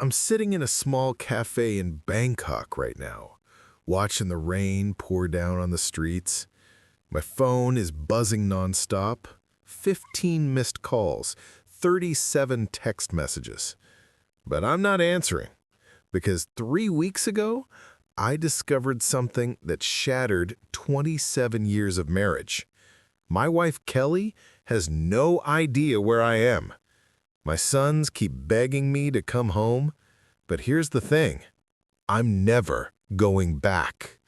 I'm sitting in a small cafe in Bangkok right now, watching the rain pour down on the streets. My phone is buzzing nonstop. 15 missed calls, 37 text messages. But I'm not answering because 3 weeks ago, I discovered something that shattered 27 years of marriage. My wife, Kelly, has no idea where I am. My sons keep begging me to come home, but here's the thing. I'm never going back.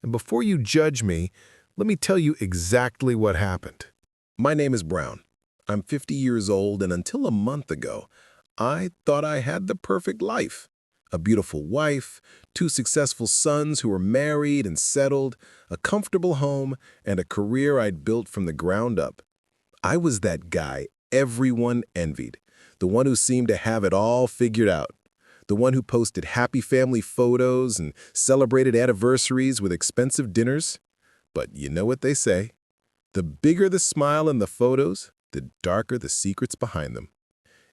And before you judge me, let me tell you exactly what happened. My name is Brown. I'm 50 years old, and until a month ago, I thought I had the perfect life. A beautiful wife, 2 successful sons who were married and settled, a comfortable home, and a career I'd built from the ground up. I was that guy everyone envied, the one who seemed to have it all figured out, the one who posted happy family photos and celebrated anniversaries with expensive dinners. But you know what they say? The bigger the smile in the photos, the darker the secrets behind them.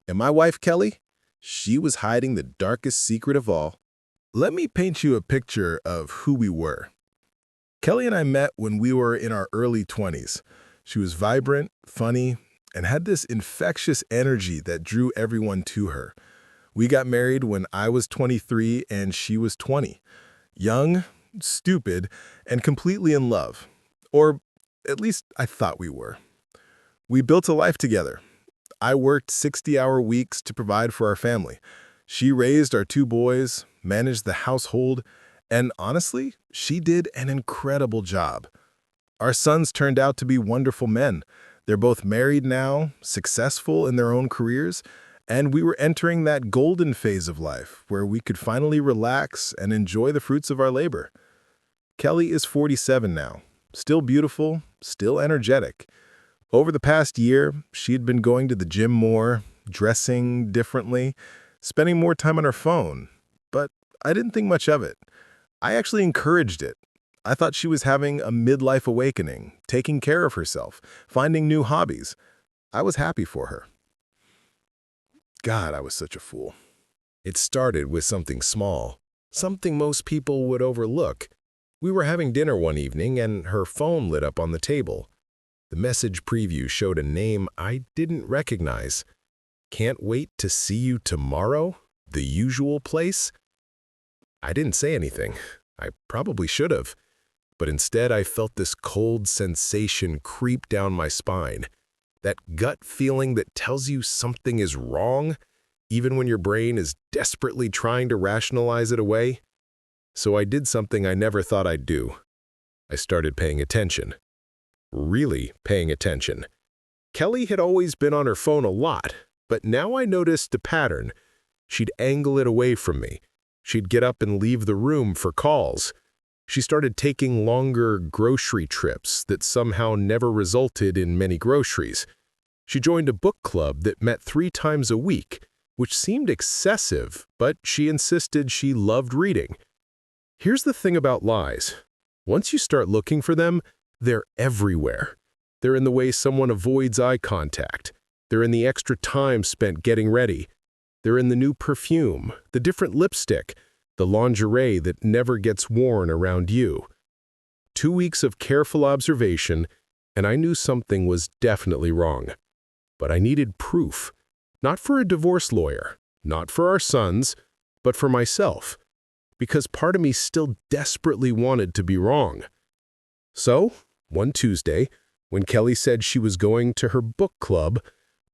And my wife, Kelly, she was hiding the darkest secret of all. Let me paint you a picture of who we were. Kelly and I met when we were in our early 20s. She was vibrant, funny, and had this infectious energy that drew everyone to her. We got married when I was 23 and she was 20. Young, stupid, and completely in love. Or at least I thought we were. We built a life together. I worked 60-hour weeks to provide for our family. She raised our 2 boys, managed the household, and honestly, she did an incredible job. Our sons turned out to be wonderful men. They're both married now, successful in their own careers, and we were entering that golden phase of life where we could finally relax and enjoy the fruits of our labor. Kelly is 47 now, still beautiful, still energetic. Over the past year, she'd been going to the gym more, dressing differently, spending more time on her phone, but I didn't think much of it. I actually encouraged it. I thought she was having a midlife awakening, taking care of herself, finding new hobbies. I was happy for her. God, I was such a fool. It started with something small, something most people would overlook. We were having dinner one evening and her phone lit up on the table. The message preview showed a name I didn't recognize. Can't wait to see you tomorrow? The usual place? I didn't say anything. I probably should have. But instead I felt this cold sensation creep down my spine. That gut feeling that tells you something is wrong, even when your brain is desperately trying to rationalize it away. So I did something I never thought I'd do. I started paying attention. Really paying attention. Kelly had always been on her phone a lot, but now I noticed a pattern. She'd angle it away from me. She'd get up and leave the room for calls. She started taking longer grocery trips that somehow never resulted in many groceries. She joined a book club that met 3 times a week, which seemed excessive, but she insisted she loved reading. Here's the thing about lies. Once you start looking for them, they're everywhere. They're in the way someone avoids eye contact. They're in the extra time spent getting ready. They're in the new perfume, the different lipstick, the lingerie that never gets worn around you. 2 weeks of careful observation, and I knew something was definitely wrong. But I needed proof. Not for a divorce lawyer, not for our sons, but for myself. Because part of me still desperately wanted to be wrong. So, one Tuesday, when Kelly said she was going to her book club,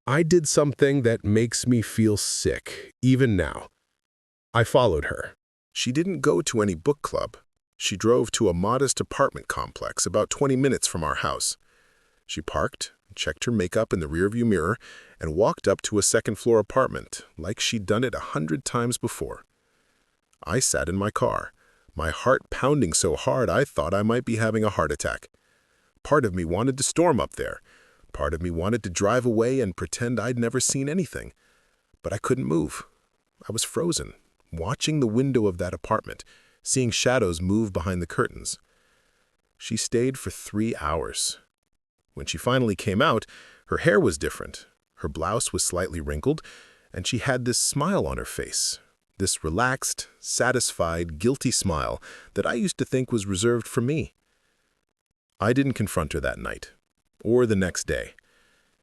I did something that makes me feel sick, even now. I followed her. She didn't go to any book club. She drove to a modest apartment complex about 20 minutes from our house. She parked, checked her makeup in the rearview mirror, and walked up to a second-floor apartment, like she'd done it 100 times before. I sat in my car, my heart pounding so hard I thought I might be having a heart attack. Part of me wanted to storm up there. Part of me wanted to drive away and pretend I'd never seen anything. But I couldn't move. I was frozen, watching the window of that apartment, seeing shadows move behind the curtains. She stayed for 3 hours. When she finally came out, her hair was different. Her blouse was slightly wrinkled, and she had this smile on her face. this relaxed, satisfied, guilty smile that I used to think was reserved for me. I didn't confront her that night, or the next day.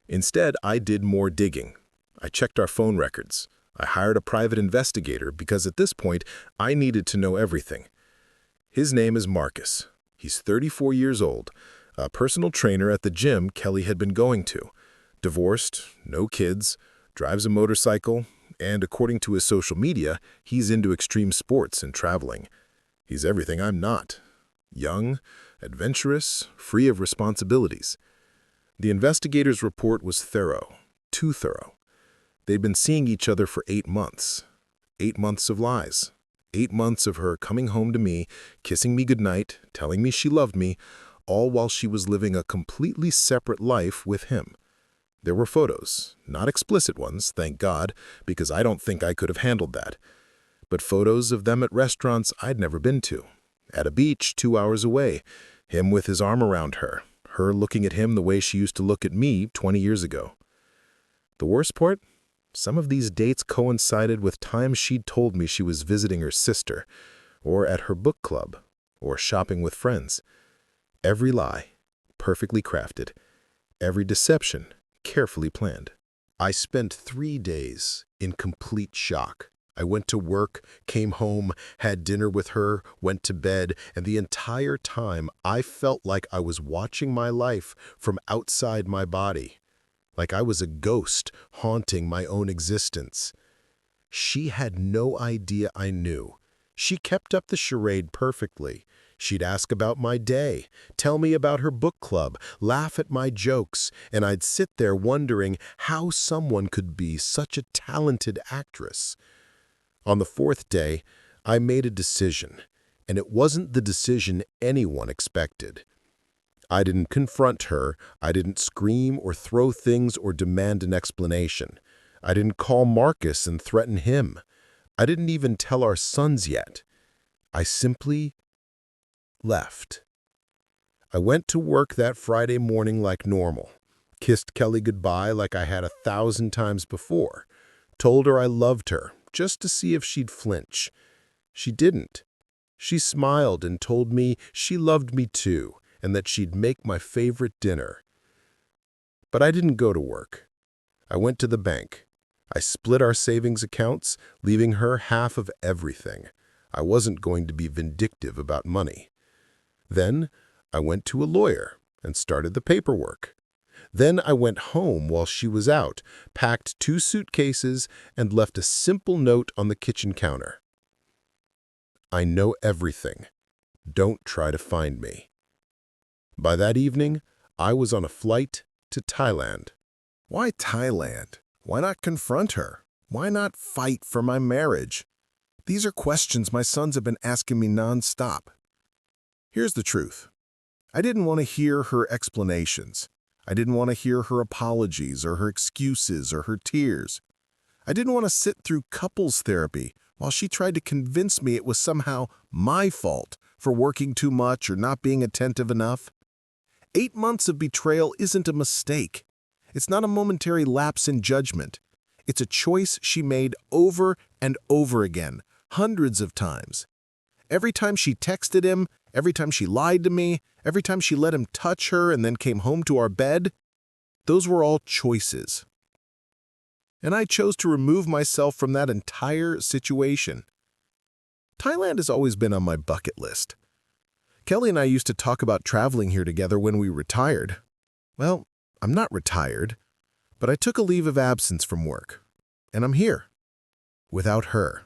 Instead, I did more digging. I checked our phone records. I hired a private investigator because at this point, I needed to know everything. His name is Marcus. He's 34 years old, a personal trainer at the gym Kelly had been going to. Divorced, no kids, drives a motorcycle, and according to his social media, he's into extreme sports and traveling. He's everything I'm not. Young, adventurous, free of responsibilities. The investigator's report was thorough, too thorough. They'd been seeing each other for 8 months. 8 months of lies. 8 months of her coming home to me, kissing me goodnight, telling me she loved me, all while she was living a completely separate life with him. There were photos, not explicit ones, thank God, because I don't think I could have handled that. But photos of them at restaurants I'd never been to. At a beach 2 hours away, him with his arm around her, her looking at him the way she used to look at me 20 years ago. The worst part? Some of these dates coincided with times she'd told me she was visiting her sister, or at her book club, or shopping with friends. Every lie, perfectly crafted. Every deception, carefully planned. I spent 3 days in complete shock. I went to work, came home, had dinner with her, went to bed, and the entire time I felt like I was watching my life from outside my body. Like I was a ghost haunting my own existence. She had no idea I knew. She kept up the charade perfectly. She'd ask about my day, tell me about her book club, laugh at my jokes, and I'd sit there wondering how someone could be such a talented actress. On the 4th day, I made a decision, and it wasn't the decision anyone expected. I didn't confront her, I didn't scream or throw things or demand an explanation. I didn't call Marcus and threaten him. I didn't even tell our sons yet. I simply left. I went to work that Friday morning like normal, kissed Kelly goodbye like I had 1,000 times before, told her I loved her just to see if she'd flinch. She didn't. She smiled and told me she loved me too, and that she'd make my favorite dinner. But I didn't go to work. I went to the bank. I split our savings accounts, leaving her half of everything. I wasn't going to be vindictive about money. Then I went to a lawyer and started the paperwork. Then I went home while she was out, packed 2 suitcases, and left a simple note on the kitchen counter. I know everything. Don't try to find me. By that evening, I was on a flight to Thailand. Why Thailand? Why not confront her? Why not fight for my marriage? These are questions my sons have been asking me nonstop. Here's the truth. I didn't want to hear her explanations. I didn't want to hear her apologies or her excuses or her tears. I didn't want to sit through couples therapy while she tried to convince me it was somehow my fault for working too much or not being attentive enough. 8 months of betrayal isn't a mistake. It's not a momentary lapse in judgment. It's a choice she made over and over again, hundreds of times. Every time she texted him, every time she lied to me, every time she let him touch her and then came home to our bed, those were all choices. And I chose to remove myself from that entire situation. Thailand has always been on my bucket list. Kelly and I used to talk about traveling here together when we retired. Well, I'm not retired, but I took a leave of absence from work, and I'm here, without her.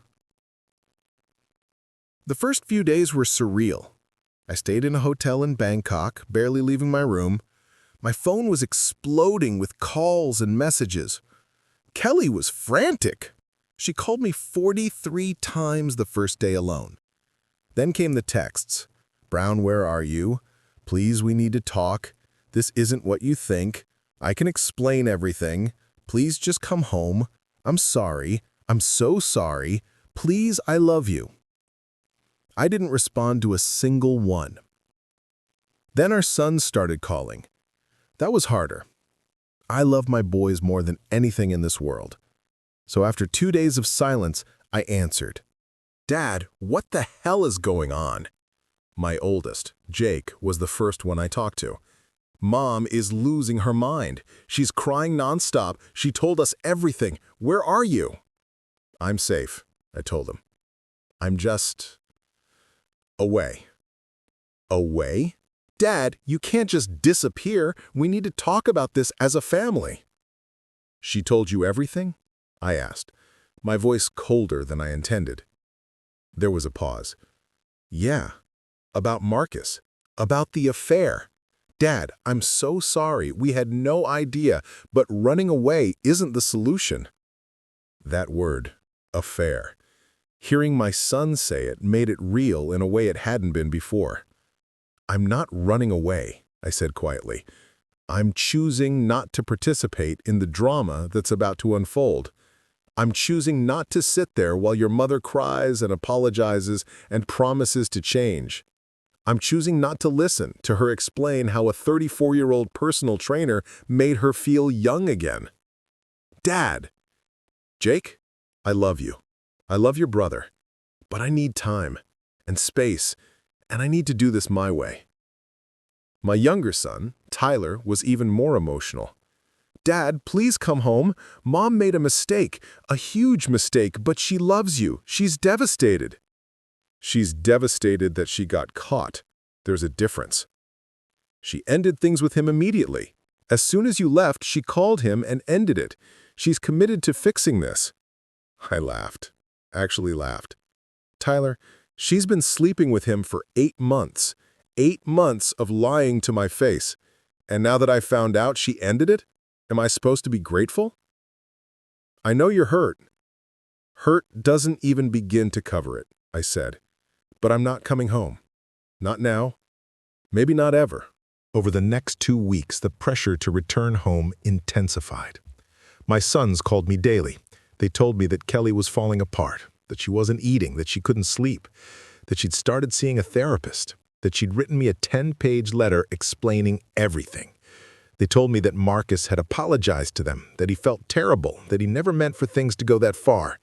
The first few days were surreal. I stayed in a hotel in Bangkok, barely leaving my room. My phone was exploding with calls and messages. Kelly was frantic. She called me 43 times the first day alone. Then came the texts. Brown, where are you? Please, we need to talk. This isn't what you think. I can explain everything. Please just come home. I'm sorry. I'm so sorry. Please, I love you. I didn't respond to a single one. Then our sons started calling. That was harder. I love my boys more than anything in this world. So after 2 days of silence, I answered. Dad, what the hell is going on? My oldest, Jake, was the first one I talked to. Mom is losing her mind. She's crying nonstop. She told us everything. Where are you? I'm safe, I told him. I'm just away. Away? Dad, you can't just disappear. We need to talk about this as a family. She told you everything? I asked, my voice colder than I intended. There was a pause. Yeah, about Marcus, about the affair. Dad, I'm so sorry. We had no idea, but running away isn't the solution. That word, affair. Hearing my son say it made it real in a way it hadn't been before. I'm not running away, I said quietly. I'm choosing not to participate in the drama that's about to unfold. I'm choosing not to sit there while your mother cries and apologizes and promises to change. I'm choosing not to listen to her explain how a 34-year-old personal trainer made her feel young again. Dad! Jake, I love you. I love your brother. But I need time and space, and I need to do this my way. My younger son, Tyler, was even more emotional. Dad, please come home. Mom made a mistake, a huge mistake, but she loves you. She's devastated. She's devastated that she got caught. There's a difference. She ended things with him immediately. As soon as you left, she called him and ended it. She's committed to fixing this. I laughed. Actually laughed. Tyler, she's been sleeping with him for 8 months. 8 months of lying to my face. And now that I found out she ended it, am I supposed to be grateful? I know you're hurt. Hurt doesn't even begin to cover it, I said. But I'm not coming home. Not now. Maybe not ever. Over the next 2 weeks, the pressure to return home intensified. My sons called me daily. They told me that Kelly was falling apart, that she wasn't eating, that she couldn't sleep, that she'd started seeing a therapist, that she'd written me a 10-page letter explaining everything. They told me that Marcus had apologized to them, that he felt terrible, that he never meant for things to go that far,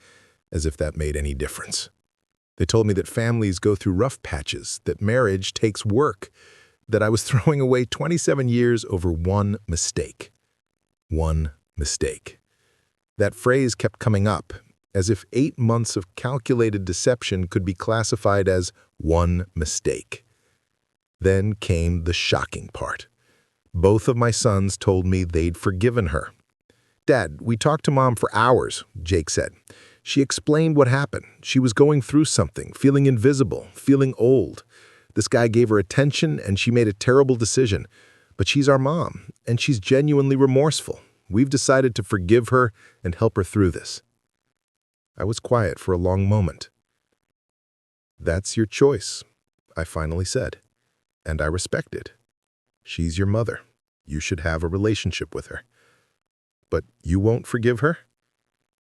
as if that made any difference. They told me that families go through rough patches, that marriage takes work, that I was throwing away 27 years over one mistake. One mistake. That phrase kept coming up, as if 8 months of calculated deception could be classified as one mistake. Then came the shocking part. Both of my sons told me they'd forgiven her. Dad, we talked to Mom for hours, Jake said. She explained what happened. She was going through something, feeling invisible, feeling old. This guy gave her attention and she made a terrible decision. But she's our mom, and she's genuinely remorseful. We've decided to forgive her and help her through this. I was quiet for a long moment. That's your choice, I finally said, and I respect it. She's your mother. You should have a relationship with her. But you won't forgive her?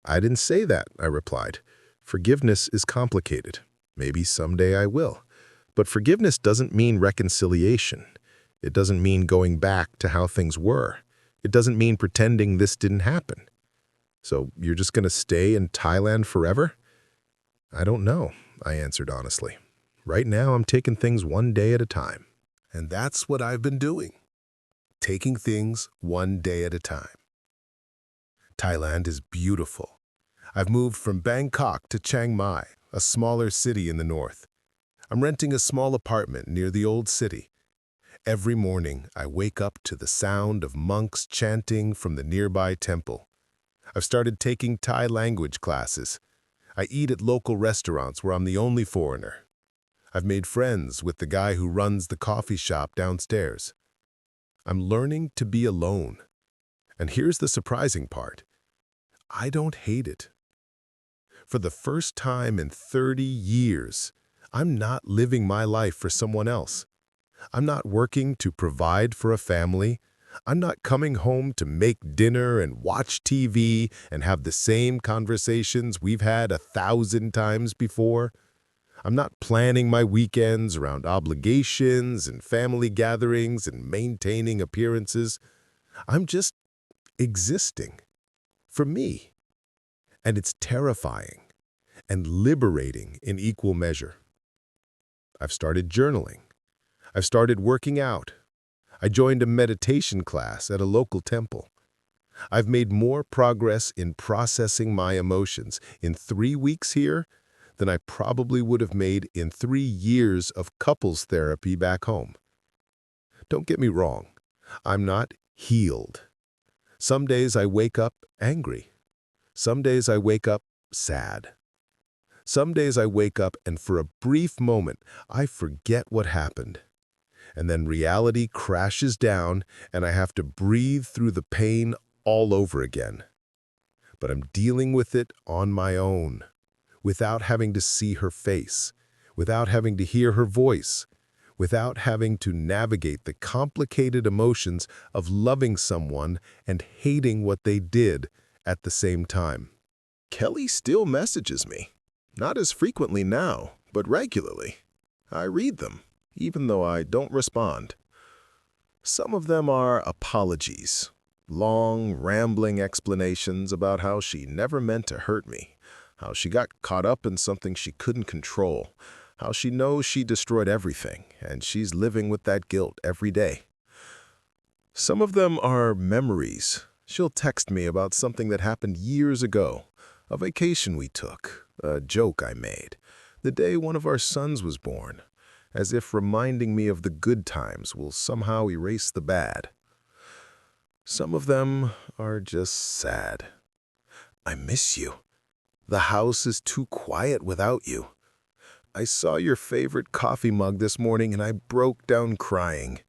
I didn't say that, I replied. Forgiveness is complicated. Maybe someday I will. But forgiveness doesn't mean reconciliation. It doesn't mean going back to how things were. It doesn't mean pretending this didn't happen. So you're just going to stay in Thailand forever? I don't know, I answered honestly. Right now I'm taking things one day at a time. And that's what I've been doing. Taking things one day at a time. Thailand is beautiful. I've moved from Bangkok to Chiang Mai, a smaller city in the north. I'm renting a small apartment near the old city. Every morning, I wake up to the sound of monks chanting from the nearby temple. I've started taking Thai language classes. I eat at local restaurants where I'm the only foreigner. I've made friends with the guy who runs the coffee shop downstairs. I'm learning to be alone. And here's the surprising part. I don't hate it. For the first time in 30 years, I'm not living my life for someone else. I'm not working to provide for a family. I'm not coming home to make dinner and watch TV and have the same conversations we've had 1,000 times before. I'm not planning my weekends around obligations and family gatherings and maintaining appearances. I'm just existing for me. And it's terrifying. and liberating in equal measure. I've started journaling. I've started working out. I joined a meditation class at a local temple. I've made more progress in processing my emotions in 3 weeks here than I probably would have made in 3 years of couples therapy back home. Don't get me wrong, I'm not healed. Some days I wake up angry. Some days I wake up sad. Some days I wake up and for a brief moment I forget what happened. And then reality crashes down and I have to breathe through the pain all over again. But I'm dealing with it on my own, without having to see her face, without having to hear her voice, without having to navigate the complicated emotions of loving someone and hating what they did at the same time. Kelly still messages me, not as frequently now, but regularly. I read them, even though I don't respond. Some of them are apologies, long, rambling explanations about how she never meant to hurt me, how she got caught up in something she couldn't control, how she knows she destroyed everything, and she's living with that guilt every day. Some of them are memories. She'll text me about something that happened years ago, a vacation we took, a joke I made, the day one of our sons was born, as if reminding me of the good times will somehow erase the bad. Some of them are just sad. I miss you. The house is too quiet without you. I saw your favorite coffee mug this morning and I broke down crying.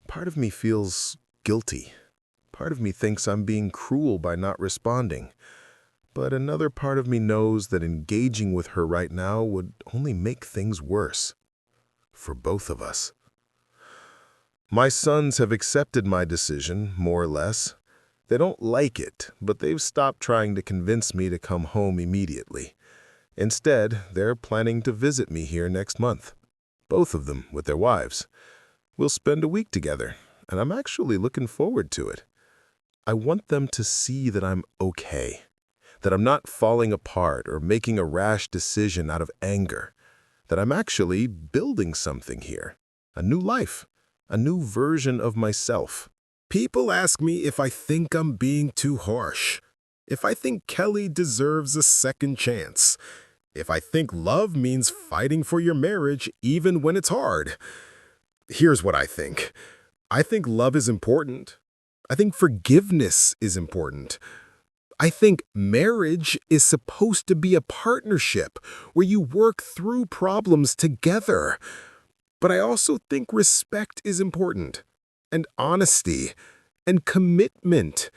Part of me feels guilty. Part of me thinks I'm being cruel by not responding. But another part of me knows that engaging with her right now would only make things worse. For both of us. My sons have accepted my decision, more or less. They don't like it, but they've stopped trying to convince me to come home immediately. Instead, they're planning to visit me here next month. Both of them with their wives. We'll spend a week together, and I'm actually looking forward to it. I want them to see that I'm okay, that I'm not falling apart or making a rash decision out of anger, that I'm actually building something here, a new life, a new version of myself. People ask me if I think I'm being too harsh, if I think Kelly deserves a second chance, if I think love means fighting for your marriage even when it's hard. Here's what I think. I think love is important. I think forgiveness is important. I think marriage is supposed to be a partnership where you work through problems together. But I also think respect is important, and honesty, and commitment.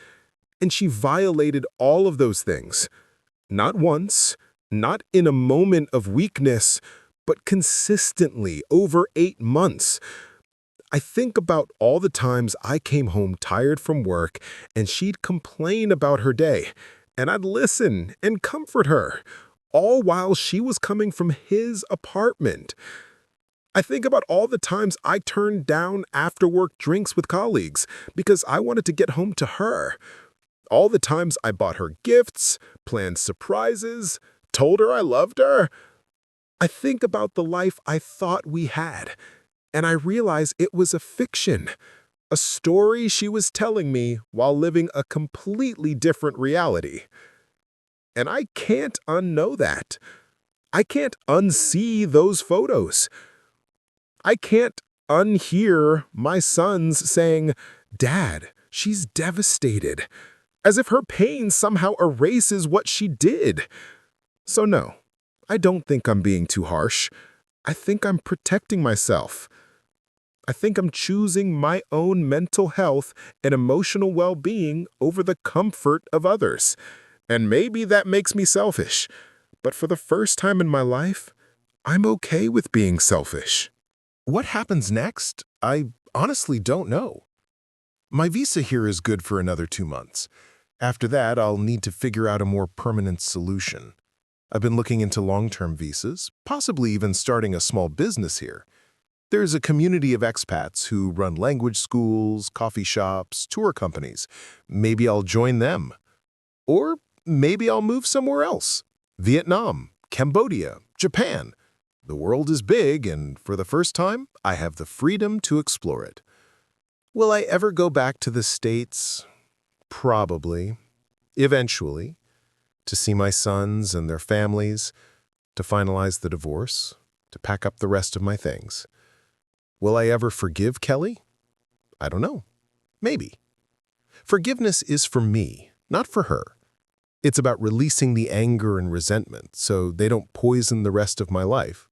And she violated all of those things. Not once, not in a moment of weakness, but consistently over 8 months. I think about all the times I came home tired from work and she'd complain about her day, and I'd listen and comfort her, all while she was coming from his apartment. I think about all the times I turned down after-work drinks with colleagues because I wanted to get home to her. All the times I bought her gifts, planned surprises, told her I loved her. I think about the life I thought we had, and I realize it was a fiction, a story she was telling me while living a completely different reality. And I can't unknow that. I can't unsee those photos. I can't unhear my sons saying, "Dad, she's devastated," as if her pain somehow erases what she did. So no, I don't think I'm being too harsh. I think I'm protecting myself. I think I'm choosing my own mental health and emotional well-being over the comfort of others. And maybe that makes me selfish, but for the first time in my life, I'm okay with being selfish. What happens next? I honestly don't know. My visa here is good for another 2 months. After that, I'll need to figure out a more permanent solution. I've been looking into long-term visas, possibly even starting a small business here. There's a community of expats who run language schools, coffee shops, tour companies. Maybe I'll join them. Or maybe I'll move somewhere else. Vietnam, Cambodia, Japan. The world is big, and for the first time, I have the freedom to explore it. Will I ever go back to the States? Probably. Eventually. To see my sons and their families, to finalize the divorce, to pack up the rest of my things. Will I ever forgive Kelly? I don't know. Maybe. Forgiveness is for me, not for her. It's about releasing the anger and resentment so they don't poison the rest of my life.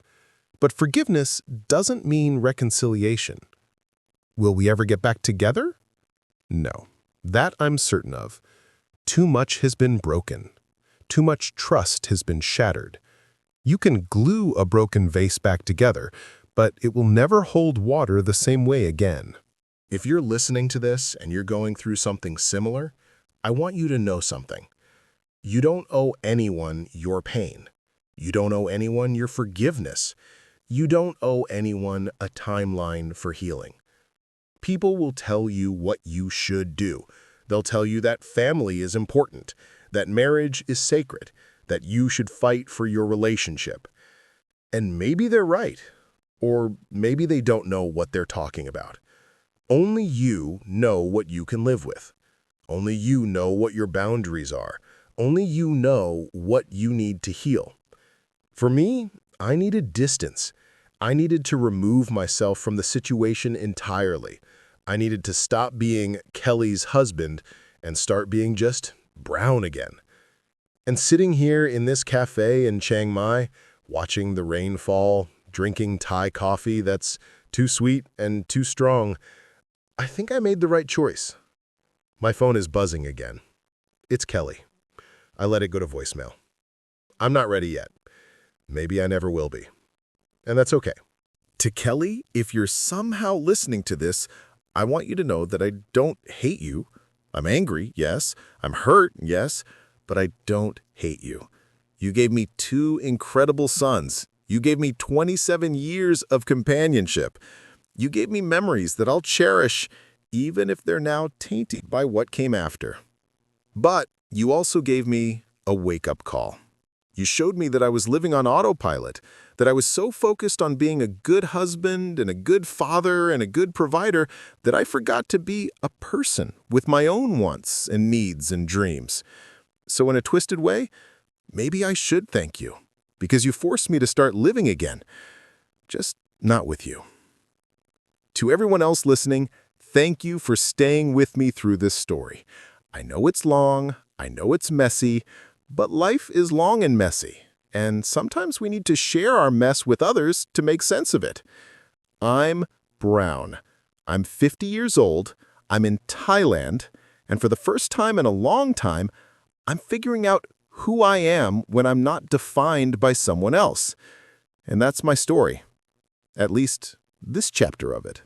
But forgiveness doesn't mean reconciliation. Will we ever get back together? No. That I'm certain of. Too much has been broken. Too much trust has been shattered. You can glue a broken vase back together, but it will never hold water the same way again. If you're listening to this and you're going through something similar, I want you to know something. You don't owe anyone your pain. You don't owe anyone your forgiveness. You don't owe anyone a timeline for healing. People will tell you what you should do. They'll tell you that family is important, that marriage is sacred, that you should fight for your relationship. And maybe they're right, or maybe they don't know what they're talking about. Only you know what you can live with. Only you know what your boundaries are. Only you know what you need to heal. For me, I needed distance. I needed to remove myself from the situation entirely. I needed to stop being Kelly's husband and start being just Brown again. And sitting here in this cafe in Chiang Mai, watching the rain fall, drinking Thai coffee that's too sweet and too strong, I think I made the right choice. My phone is buzzing again. It's Kelly. I let it go to voicemail. I'm not ready yet. Maybe I never will be. And that's okay. To Kelly, if you're somehow listening to this, I want you to know that I don't hate you. I'm angry, yes. I'm hurt, yes. But I don't hate you. You gave me 2 incredible sons. You gave me 27 years of companionship. You gave me memories that I'll cherish, even if they're now tainted by what came after. But you also gave me a wake-up call. You showed me that I was living on autopilot, that I was so focused on being a good husband and a good father and a good provider that I forgot to be a person with my own wants and needs and dreams. So in a twisted way, maybe I should thank you, because you forced me to start living again, just not with you. To everyone else listening, thank you for staying with me through this story. I know it's long, I know it's messy, but life is long and messy, and sometimes we need to share our mess with others to make sense of it. I'm Brown. I'm 50 years old, I'm in Thailand, and for the first time in a long time, I'm figuring out who I am when I'm not defined by someone else. And that's my story. At least, this chapter of it.